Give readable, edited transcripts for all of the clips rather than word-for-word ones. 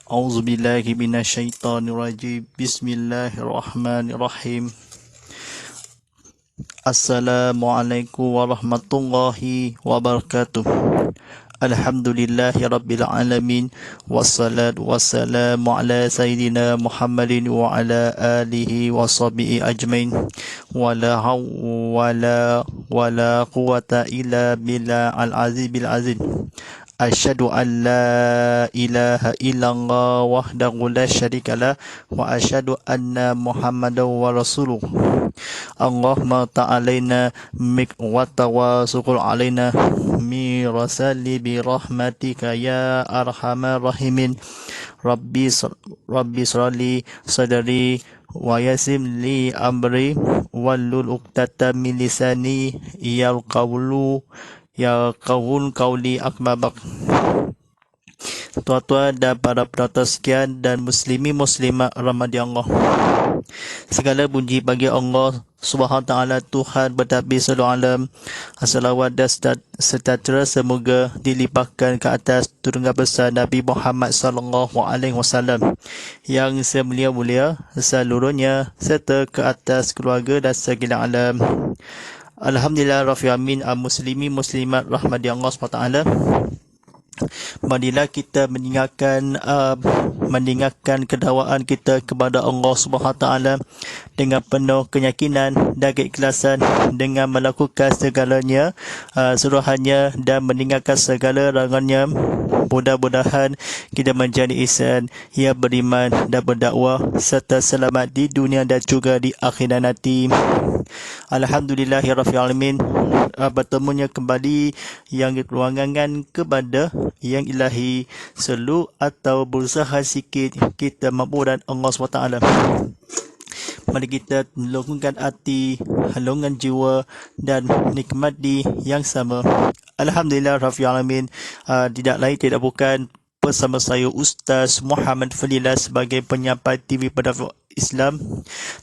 A'udzubillahi minasyaitonirrajim. Bismillahirrahmanirrahim. Assalamualaikum warahmatullahi wabarakatuh. Alhamdulillahi rabbil alamin. Wassalatu wassalamu ala sayyidina Muhammadin wa ala alihi wa sahbihi ajmain. Wala hawla wala quwata illa billah al-azim bil azim. Asyhadu an la ilaha illallah wahdahu la syarikalah wa asyhadu anna Muhammadan wa rasuluh. Allahumma ta'alaina wa tawassul alaina mirasali bi rahmatika ya arhamar rahimin. Rabbi shrali sadri wa yassir li amri wahlul 'uqdatam min lisani yafqahu qawli akbabak. Tuan-tuan dan para penonton sekian dan muslimat Ramadan Allah. Segala puji bagi Allah Subhanahu Taala, Tuhan bertabis seluruh alam. Salawat dan sejahtera semoga dilimpahkan ke atas junjungan besar Nabi Muhammad sallallahu alaihi wasallam yang semulia-mulia seluruhnya serta ke atas keluarga dan sekalian alam. Alhamdulillah rabbil alamin. Muslimat rahmati Allah SWT. Marilah kita meninggalkan kedakwaan kita kepada Allah SWT dengan penuh keyakinan dan keikhlasan, dengan melakukan segalanya suruhannya dan meninggalkan segala larangannya. Mudah-mudahan kita menjadi insan yang beriman dan berdakwah serta selamat di dunia dan juga di akhirat nanti. Alhamdulillahirabbil alamin. Bertemunya kembali yang ruangan kepada yang ilahi selu atau berusaha sikit kita mampu dan Allah SWT. Mari kita longgarkan hati, halungkan jiwa dan nikmati yang sama. Alhamdulillah rabbil alamin. Tidak lain tidak bukan bersama saya Ustaz Muhammad Fadilah sebagai penyampai TV Pendakwah Islam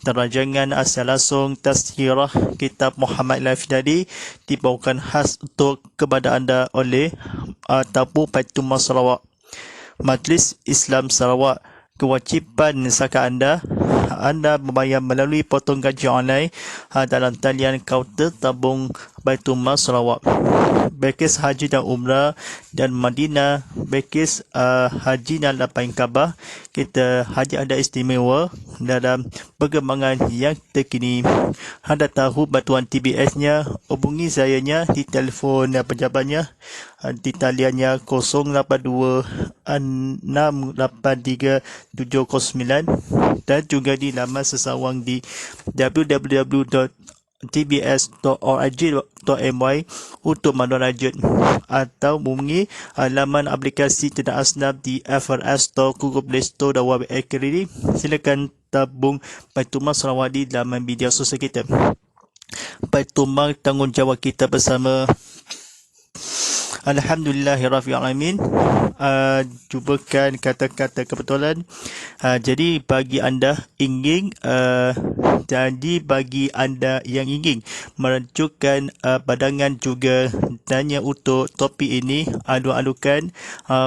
dan rancangan asal langsung tazkirah kitab Muhammad Al-Fidadi dibawakan khas untuk kepada anda oleh Tabung Baitul Sarawak. Majlis Islam Sarawak. Kewajipan zakat anda membayar melalui potong gaji online dalam talian kaunter tabung Baitul Mal Sarawak. Pakej haji dan umrah dan Madinah, pakej haji dan lapan Kaabah. Kita haji ada istimewa dalam perkembangan yang terkini. Anda tahu bantuan TBS-nya, hubungi sayanya di telefon pejabatnya di taliannya 082 683 709 dan juga di laman sesawang di www.tbs.org.my untuk menrajut atau menghubungi laman aplikasi Tidak Asnaf di FRS Store, Google Play Store dan Web Academy. Silakan tabung Baitul Mal Sarawak di laman media sosial kita. Baitul Mal tanggungjawab kita bersama. Alhamdulillahirabbil alamin. Cubakan kata-kata kebetulan. Jadi bagi anda yang ingin merujukan pandangan juga tanya untuk topik ini, alu-alukan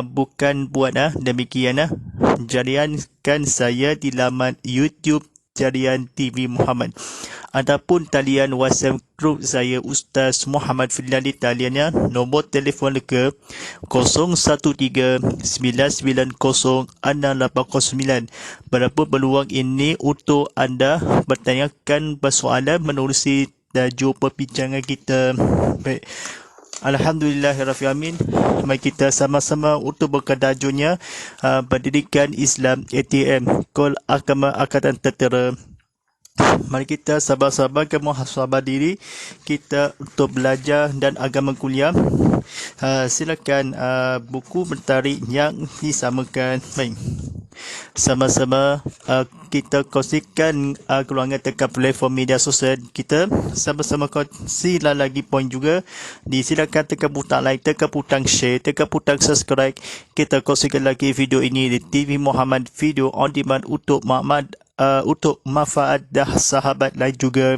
bukan buat demikian jadikan saya di laman YouTube Jarian TV Muhammad. Adapun talian WhatsApp group saya Ustaz Muhammad Fadli, taliannya nombor telefon ke 013-990-689. Berapa peluang ini untuk anda bertanyakan persoalan menerusi tajuk perbincangan kita. Baik. Alhamdulillahirabbil alamin. Mari kita sama-sama untuk berkadajunnya pendidikan Islam ATM Kol Agama Angkatan Tentera. Mari kita sabar-sabarkan muhasabah diri kita untuk belajar dan agama kuliah. Silakan buku bertarik yang disamakan. Baik. sama-sama kita kongsikan keluangan dekat platform media sosial kita. Sama-sama kongsilah lagi poin juga. Silakan tekan butang like, tekan butang share, tekan butang subscribe. Kita kongsikan lagi video ini di TV Muhammad Video On Demand untuk untuk manfaat dah sahabat lain juga.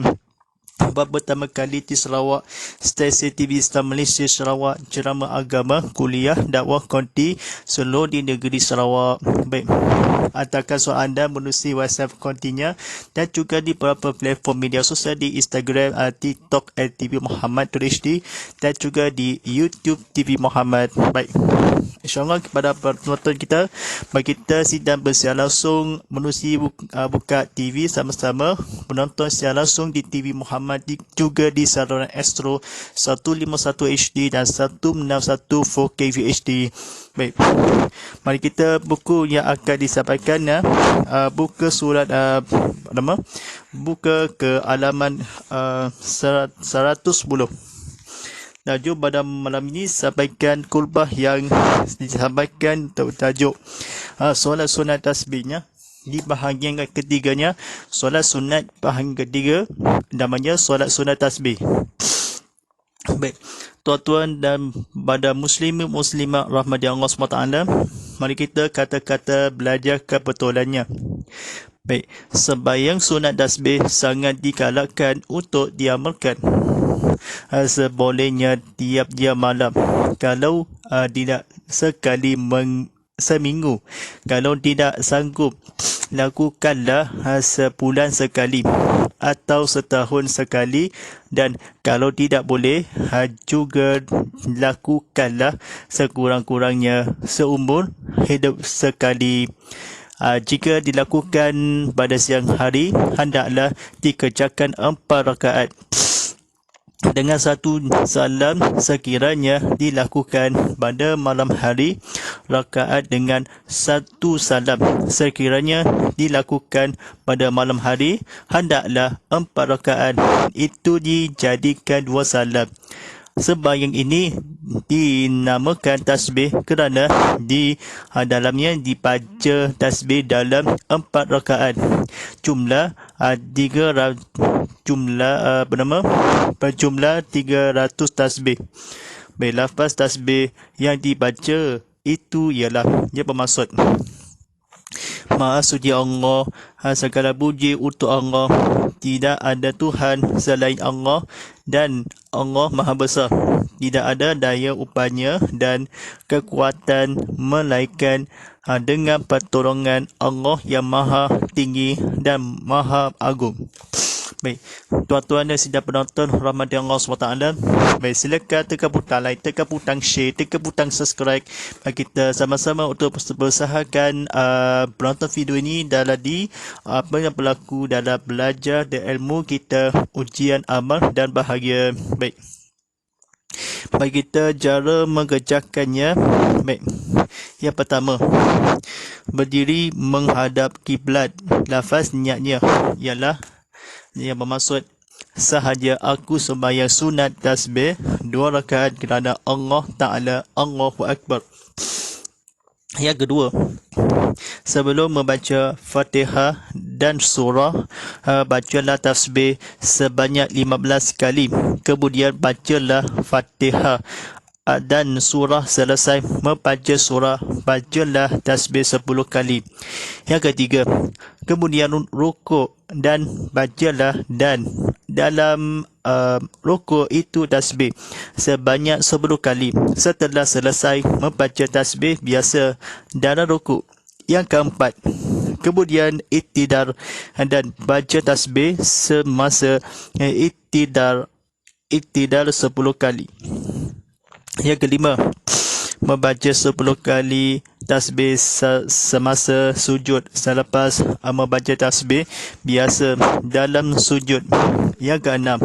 Baru pertama kali di Sarawak, stesen TV Islam Malaysia Sarawak, ceramah agama, kuliah, dakwah konti seluruh di negeri Sarawak. Baik, hantarkan soalan anda menerusi WhatsApp kontinya dan juga di beberapa platform media sosial di Instagram, TikTok TV Muhammad HD dan juga di YouTube TV Muhammad. Baik, InsyaAllah kepada penonton kita, bagi kita sidang bersiar langsung menerusi buka TV sama-sama menonton siar langsung di TV Muhammad, juga di saluran Astro 151 HD dan 161 4K VHD. Baik, mari kita buku yang akan disampaikan buka surat buka ke halaman 110. Tajuk pada malam ini sampaikan kulbah yang disampaikan tajuk solat sunat tasbihnya. Di bahagian ketiganya, solat sunat bahagian ketiga namanya solat sunat tasbih. Baik, tuan-tuan dan pada muslimah rahmati Allah SWT, mari kita kata-kata belajar kebetulannya. Baik, sembahyang sunat tasbih sangat digalakkan untuk diamalkan sebolehnya tiap-tiap malam. Kalau tidak sekali seminggu, kalau tidak sanggup, lakukanlah sebulan sekali atau setahun sekali, dan kalau tidak boleh juga lakukanlah sekurang-kurangnya seumur hidup sekali. Jika dilakukan pada siang hari, hendaklah dikerjakan 4 rakaat dengan 1 salam. Sekiranya dilakukan pada malam hari, rakaat dengan 1 salam. Sekiranya dilakukan pada malam hari, hendaklah 4 rakaat itu dijadikan 2 salam. Sembahyang ini dinamakan tasbih kerana di dalamnya dibaca tasbih dalam 4 rakaat. Jumlah 300 tasbih. Baik, lafaz tasbih yang dibaca itu ialah dia bermaksud Maha suci Allah, segala puji untuk Allah, tidak ada Tuhan selain Allah dan Allah Maha Besar. Tidak ada daya upaya dan kekuatan melainkan dengan pertolongan Allah yang Maha Tinggi dan Maha Agung. Baik, tuan-tuan dan sidang penonton rahmati Allah SWT, baik, silakan tekan butang like, tekan butang share, tekan butang subscribe. Kita sama-sama untuk berusahakan penonton video ini dalam apa yang berlaku dalam belajar dan ilmu kita, ujian amal dan bahagia. Baik, bagi kita cara mengerjakannya. Baik, yang pertama, berdiri menghadap kiblat. Lafaz niatnya ialah yang bermaksud sahaja aku sembahyang sunat tasbih 2 rakaat kerana Allah Ta'ala, Allahu Akbar. Yang kedua, sebelum membaca Fatihah dan surah, bacalah tasbih sebanyak 15 kali. Kemudian bacalah Fatihah dan surah. Selesai membaca surah, bacalah tasbih 10 kali. Yang ketiga, kemudian rukuk dan bacalah dan dalam rukuk itu tasbih sebanyak 10 kali. Setelah selesai membaca tasbih biasa dalam rukuk. Yang keempat, kemudian iktidar dan baca tasbih semasa iktidar 10 kali. Yang kelima, membaca 10 kali tasbih semasa sujud selepas membaca tasbih biasa dalam sujud. Yang keenam,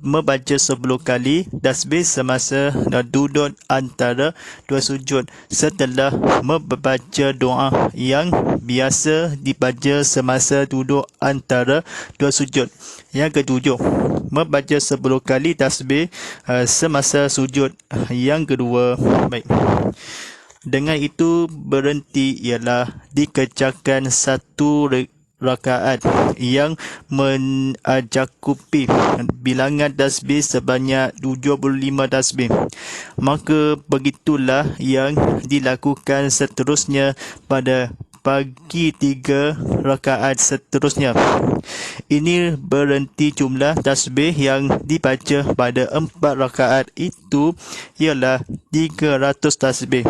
membaca 10 kali tasbih semasa duduk antara 2 sujud setelah membaca doa yang biasa dibaca semasa duduk antara 2 sujud. Yang ketujuh, membaca 10 kali tasbih semasa sujud yang kedua. Baik, Dengan itu berhenti ialah dikerjakan satu rakaat yang mencakupi bilangan tasbih sebanyak 75 tasbih. Maka begitulah yang dilakukan seterusnya pada pagi 3 rakaat seterusnya. Ini berhenti jumlah tasbih yang dibaca pada 4 rakaat itu ialah 300 tasbih.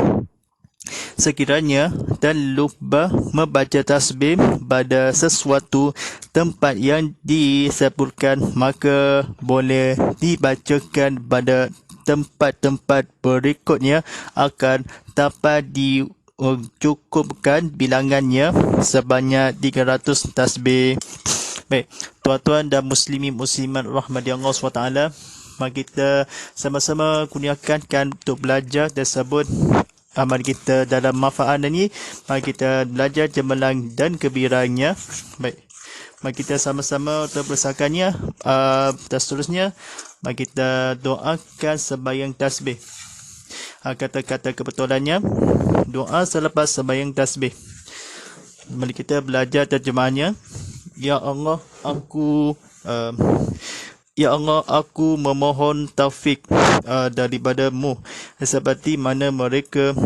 Sekiranya dan lupa membaca tasbih pada sesuatu tempat yang disebutkan, maka boleh dibacakan pada tempat-tempat berikutnya akan dapat dicukupkan bilangannya sebanyak 300 tasbih. Baik, tuan-tuan dan muslimin muslimat rahmati Allah SWT, mari kita sama-sama kurniakan untuk belajar tersebut amal kita dalam manfaat ini. Mari kita belajar cemerlang dan kebiranya. Baik, mari kita sama-sama untuk bersahkannya. Seterusnya, mari kita doakan sembahyang tasbih. Kata-kata kebetulannya, doa selepas sembahyang tasbih. Mari kita belajar terjemahannya. Ya Allah, aku memohon taufik daripadamu seperti mana mereka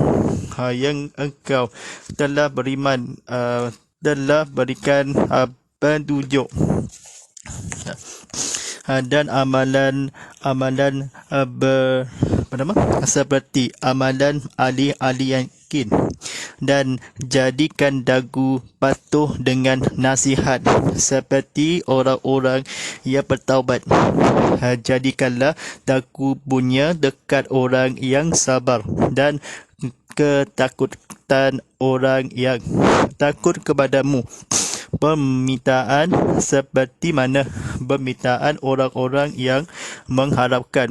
yang engkau telah beriman telah berikan petunjuk dan amalan seperti amalan ahli-ahli yakin, dan jadikan dagu patuh dengan nasihat seperti orang-orang yang bertaubat. Jadikanlah dagu punya dekat orang yang sabar dan ketakutan orang yang takut kepadamu. Permintaan seperti mana permintaan orang-orang yang mengharapkan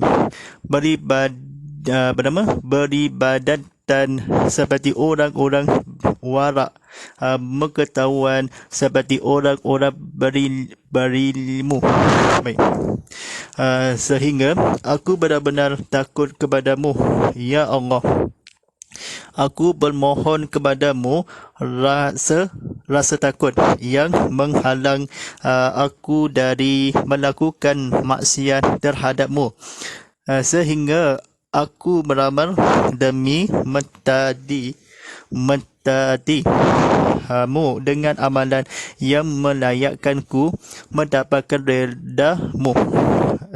beribadatan seperti orang-orang warak, mengetahuan seperti orang-orang berilmu. Baik. Sehingga aku benar-benar takut kepadamu, ya Allah. Aku bermohon kepadamu rasa takut yang menghalang aku dari melakukan maksiat terhadapmu, sehingga aku beramal demi mentaatimu dengan amalan yang melayakkanku mendapatkan redamu,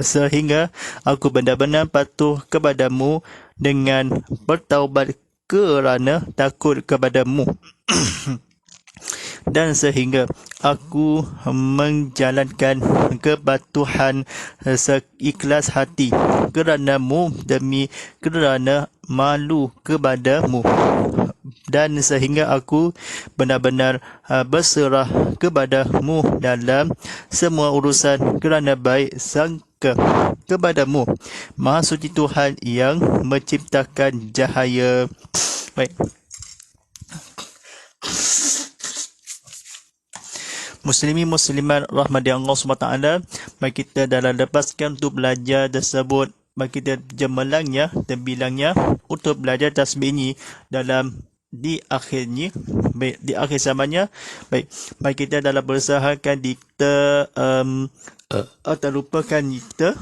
sehingga aku benar-benar patuh kepadamu dengan bertaubat kerana takut kepadamu. Dan sehingga aku menjalankan kepatuhan seikhlas hati kerana-Mu demi kerana malu kepadamu, dan sehingga aku benar-benar berserah kepadamu dalam semua urusan kerana baik sangka kepadamu, Maha Suci Tuhan yang menciptakan cahaya. Baik. Muslimin muslimat rahmati Allah SWT, mari kita dalam lepaskan untuk belajar tersebut, mari kita cemerlangnya dan bilangnya untuk belajar tasbih ini dalam di akhirnya, baik, di akhir zamannya. Baik, mari kita dalam berusahakan kita terlupakan kita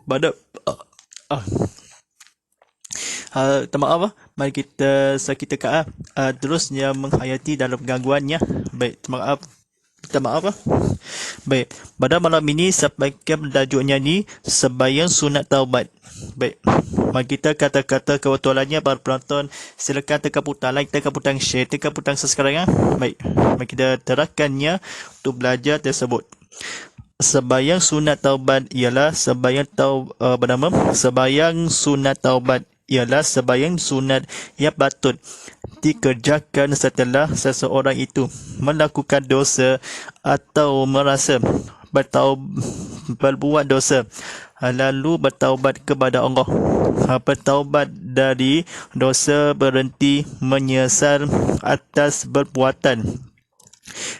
pada maaf, mari kita sakit tekan terusnya menghayati dalam gangguannya. Baik, maaf. Baik, pada malam ini sampaikan tajuknya ni sembahyang sunat taubat. Baik, mari kita kata-kata kebetulannya para penonton, silakan tekan butang like, tekan butang share, tekan butang subscribe. Baik, mari kita terangkannya untuk belajar tersebut. Sembahyang sunat taubat ialah sembahyang sunat yang patut dikerjakan setelah seseorang itu melakukan dosa atau merasa berbuat dosa, lalu bertaubat kepada Allah. Bertaubat dari dosa berhenti menyesal atas perbuatan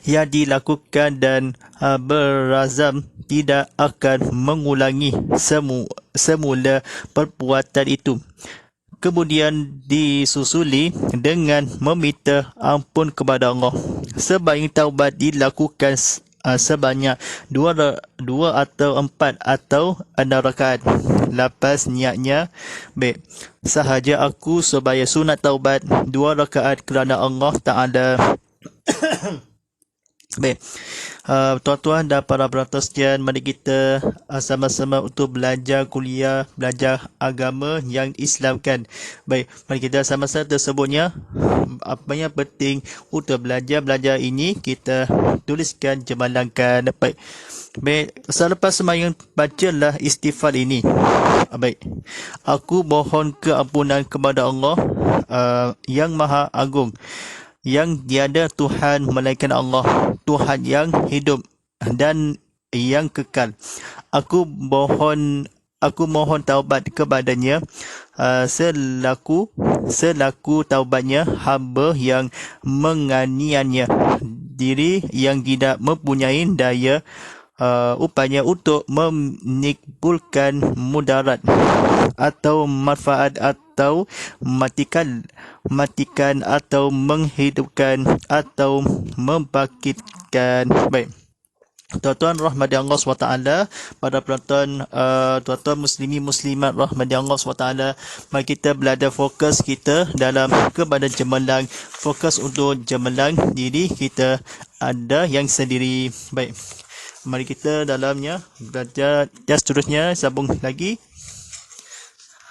yang dilakukan dan berazam tidak akan mengulangi semula perbuatan itu. kemudian disusuli dengan meminta ampun kepada Allah. Sebaik taubat dilakukan sebanyak dua atau 4 atau 6 rakaat. Lepas niatnya, baik, sahaja aku sebaik sunat taubat 2 rakaat kerana Allah Ta'ala. Baik, tuan-tuan dan para penonton sekalian, mari kita sama-sama untuk belajar kuliah, belajar agama yang Islamkan. Baik, mari kita sama-sama tersebutnya apa yang penting untuk belajar ini kita tuliskan, cemalangkan. Baik, selepas sembahyang bacalah istighfar ini. Baik, aku mohon keampunan kepada Allah yang Maha Agung, yang tiada Tuhan melainkan Allah, Tuhan yang hidup dan yang kekal. Aku mohon taubat kepadanya selaku taubatnya hamba yang menganiaya diri, yang tidak mempunyai daya upaya untuk menimbulkan mudarat atau manfaat atau matikan atau menghidupkan atau membangkitkan. Baik, tuan-tuan rahmati Allah SWT, pada penonton, tuan-tuan muslimin muslimat rahmati Allah SWT, mari kita belajar fokus kita dalam kepada cemerlang, fokus untuk cemerlang diri kita ada yang sendiri. Baik, mari kita dalamnya belajar dan seterusnya, sambung lagi.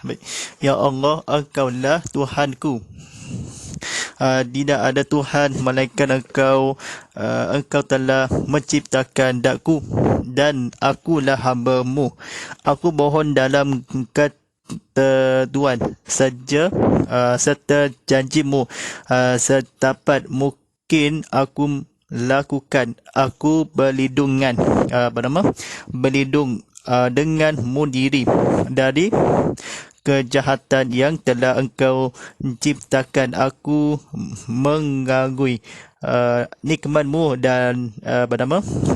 Baik. Ya Allah, Engkaulah Tuhanku. Tidak ada Tuhan melainkan Engkau. Engkau telah menciptakan daku dan akulah hamba-Mu. Aku mohon dalam ketentuan saja serta janji-Mu sedapat mungkin aku lakukan. Aku berlindungan berlindung denganmu diri dari kejahatan yang telah Engkau ciptakan. Aku mengagui nikmat-Mu dan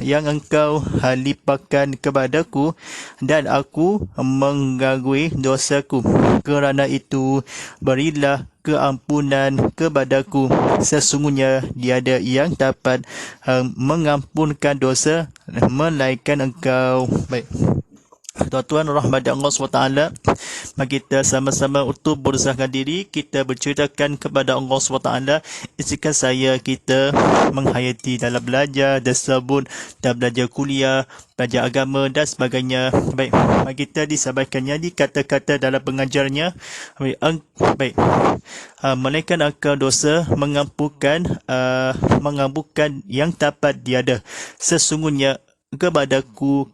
yang Engkau limpahkan kepadaku, dan aku mengagui dosaku. Kerana itu berilah keampunan kepadaku. Sesungguhnya tiada yang dapat mengampunkan dosa melainkan Engkau. Baik, tuan-tuan rahmat Allah SWT, mari kita sama-sama untuk berusahakan diri kita berceritakan kepada Allah SWT, izinkan saya kita menghayati dalam belajar tersebut dan belajar kuliah, belajar agama dan sebagainya. Baik, mari kita disampaikannya di kata-kata dalam pengajarnya. Baik, melainkan Engkau dosa mengampunkan yang dapat tiada. Sesungguhnya kepadaku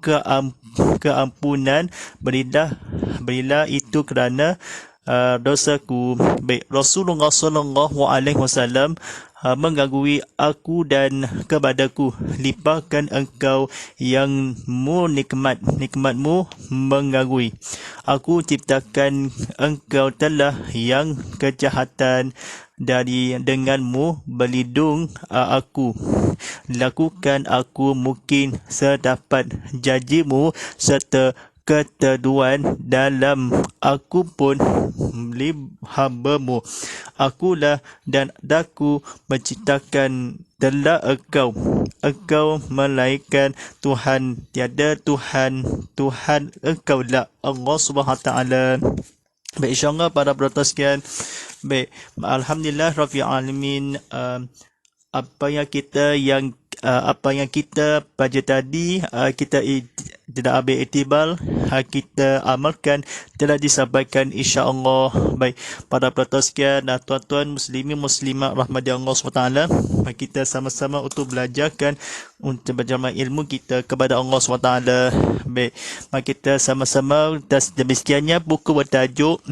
keampunan, berilah itu kerana dosaku. Baik, Rasulullah SAW mengagui aku dan kepadaku, limpahkan Engkau yang nikmatmu mengagui. Aku ciptakan Engkau telah yang kejahatan denganmu berlindung aku. Lakukan aku mungkin sedapat janjimu serta ketentuan dalam aku pun hamba-Mu. Akulah dan daku menciptakan telah Engkau melainkan Tuhan, tiada Tuhan Engkaulah Allah SWT. Baik, insyaAllah para penonton sekalian, baik, Alhamdulillah Rabbil Alamin. Apa yang kita baca tadi, kita tidak ambil iktibar, kita amalkan, telah disampaikan insya-Allah. Baik, pada penonton sekalian dan tuan-tuan muslimin muslimat rahmati Allah SWT, mari kita sama-sama untuk belajarkan untuk berjamaah ilmu kita kepada Allah SWT. Baik, mari kita sama-sama, dan demikiannya buku bertajuk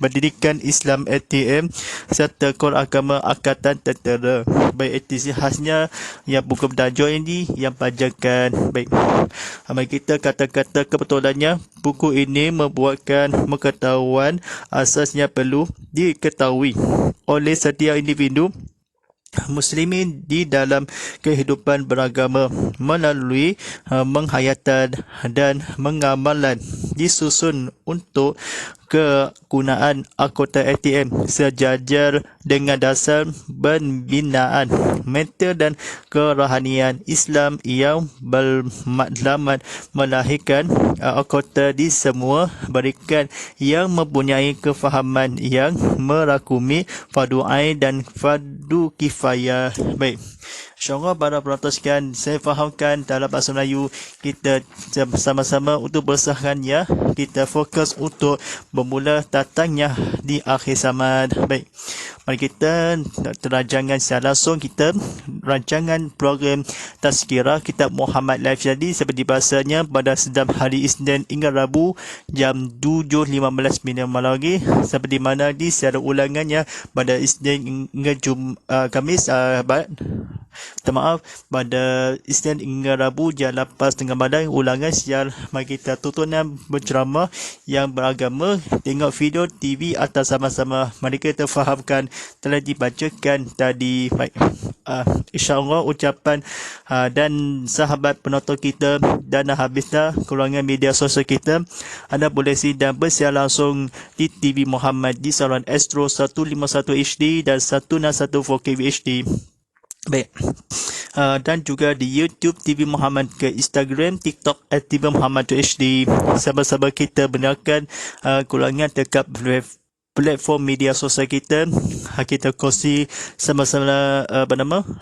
Pendidikan Islam ATM serta Kod Agama Angkatan Tentera. Baik, itu khasnya yang buku bertajuk ini yang pelajarkan. Baik, mari kita kata-kata kebetulannya, buku ini membuatkan pengetahuan asasnya perlu diketahui oleh setiap individu muslimin di dalam kehidupan beragama melalui menghayatan dan pengamalan, disusun untuk kegunaan anggota ATM sejajar dengan dasar pembinaan mental dan kerohanian Islam yang bermaklumat melahirkan anggota di semua barikat yang mempunyai kefahaman yang merakumi fardu ain dan fardu kifayah. Baik, InsyaAllah para penonton sekalian, saya fahamkan dalam bahasa Melayu kita sama-sama untuk berusahakan ya, kita fokus untuk bermula datangnya di akhir zaman. Baik, mari kita rancangan secara langsung kita rancangan program Tazkirah Kitab Muhammad Live jadi seperti biasanya pada setiap hari Isnin hingga Rabu jam 7.15 malam lagi, seperti mana di secara ulangannya pada Isnin hingga Khamis maaf, pada Isnin hingga Rabu jam 8.30 malam ulangan siar. Mari kita tontonan berceramah yang beragama, tengok video TV atas sama-sama. Mari kita fahamkan telah dibacakan tadi. Baik, insyaAllah ucapan dan sahabat penonton kita dan habis dah keluarga media sosial kita, anda boleh sidang bersiar langsung di TV Muhammad di saluran Astro 151 HD dan 161 4K HD. Baik, dan juga di YouTube TV Muhammad, ke Instagram, TikTok @TV Muhammad HD. Sama-sama kita benarkan kulangan dekat platform media sosial kita. Kita kongsi sama-sama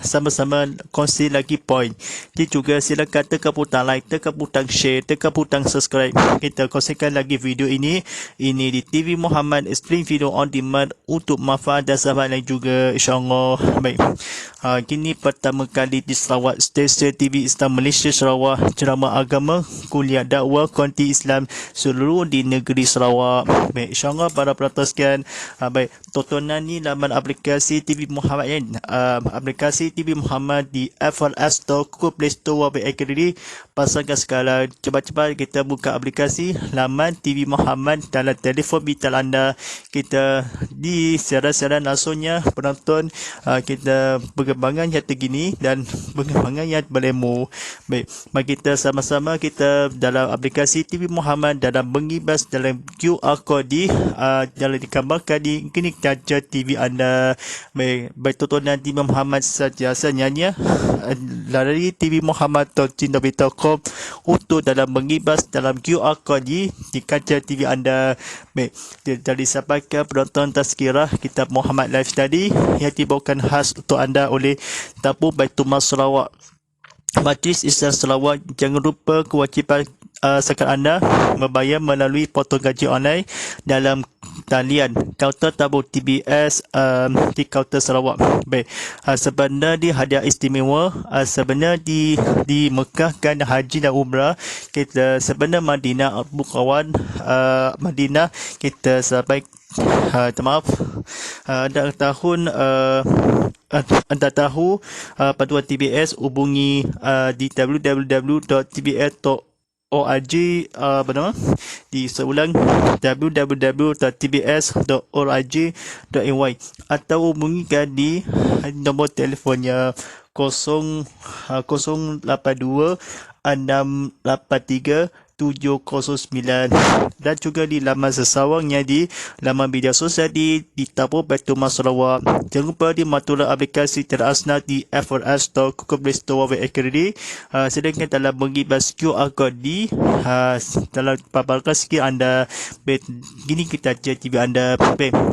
sama-sama kongsi lagi point. Jadi juga silakan tekan butang like, tekan butang share, tekan butang subscribe. Kita kongsikan lagi video ini di TV Muhammad stream video on demand untuk manfaat dan sahabat lain juga, insyaAllah. Baik, kini pertama kali di Sarawak, stesen TV Islam Malaysia Sarawak, ceramah agama, kuliah dakwah, konti Islam seluruh di negeri Sarawak. Baik, insyaAllah para penonton sekalian, baik, tontonan ni laman aplikasi TV Muhammad ya. Aplikasi TV Muhammad di Apple App Store, Google Play Store, Web Academy. Pasangkan sekarang, cepat-cepat kita buka aplikasi laman TV Muhammad dalam telefon pintar anda. Kita di siaran-siaran langsungnya penonton, kita perkembangan yang terkini dan perkembangan yang berlemu. Baik, mari kita sama-sama kita dalam aplikasi TV Muhammad dalam mengibas dalam QR code dalam digambarkan di kini kaca TV anda. Baik, tontonan TV Muhammad saja senyanya dari TV Muhammad.com untuk dalam mengibas dalam QR code di kaca TV anda. Baik, dari sampaikan penonton Tazkirah Kitab Muhammad Live tadi yang dibawakan khas untuk anda oleh Tabung Baitul Mal Sarawak, Majlis Islam Sarawak. Jangan lupa kewajipan zakat anda membayar melalui potong gaji online dalam talian kaunter tabung TBS di kaunter Sarawak. Baik, sebenarnya di hadiah istimewa sebenarnya di Mekah kan haji dan umrah kita sebenarnya Madinah Bukawan Madinah kita sampai maaf anda tahu panduan TBS, hubungi di www.tbs.org di seulang www.tbs.org.my atau hubungikan di nombor telefonnya 082 683 709 dan juga di laman sesawangnya di laman media sosial di Tabung Baitul Mal Sarawak. Jangan lupa di matulah aplikasi terasna di Apple App Store, Google Play Store, Web Academy. Sedangkan dalam mengibas QR code di dalam paparkan sikit anda. Gini kita TV anda.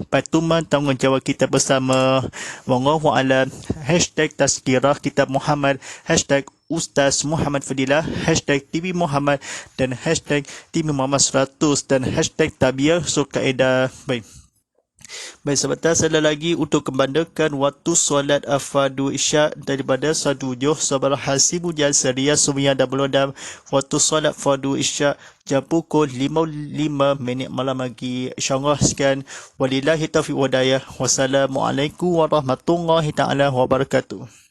Patuman tanggungjawab kita bersama. Wallahu a'lam. #Tazkirah Kitab Muhammad, Ustaz Muhammad Fadilah, #TV Muhammad dan #TV Muhammad 100 dan #Tabiah Sukaedah. Baik, sebentar saya lagi untuk kembandakan waktu solat fardu isyak daripada 1 sabar hasibu jan seria sumia dan belodam waktu solat fardu isyak jam pukul 5:05 malam lagi. InsyaAllah sekian. Walillahi taufiq wa hidayah. Wassalamualaikum warahmatullahi taala wabarakatuh.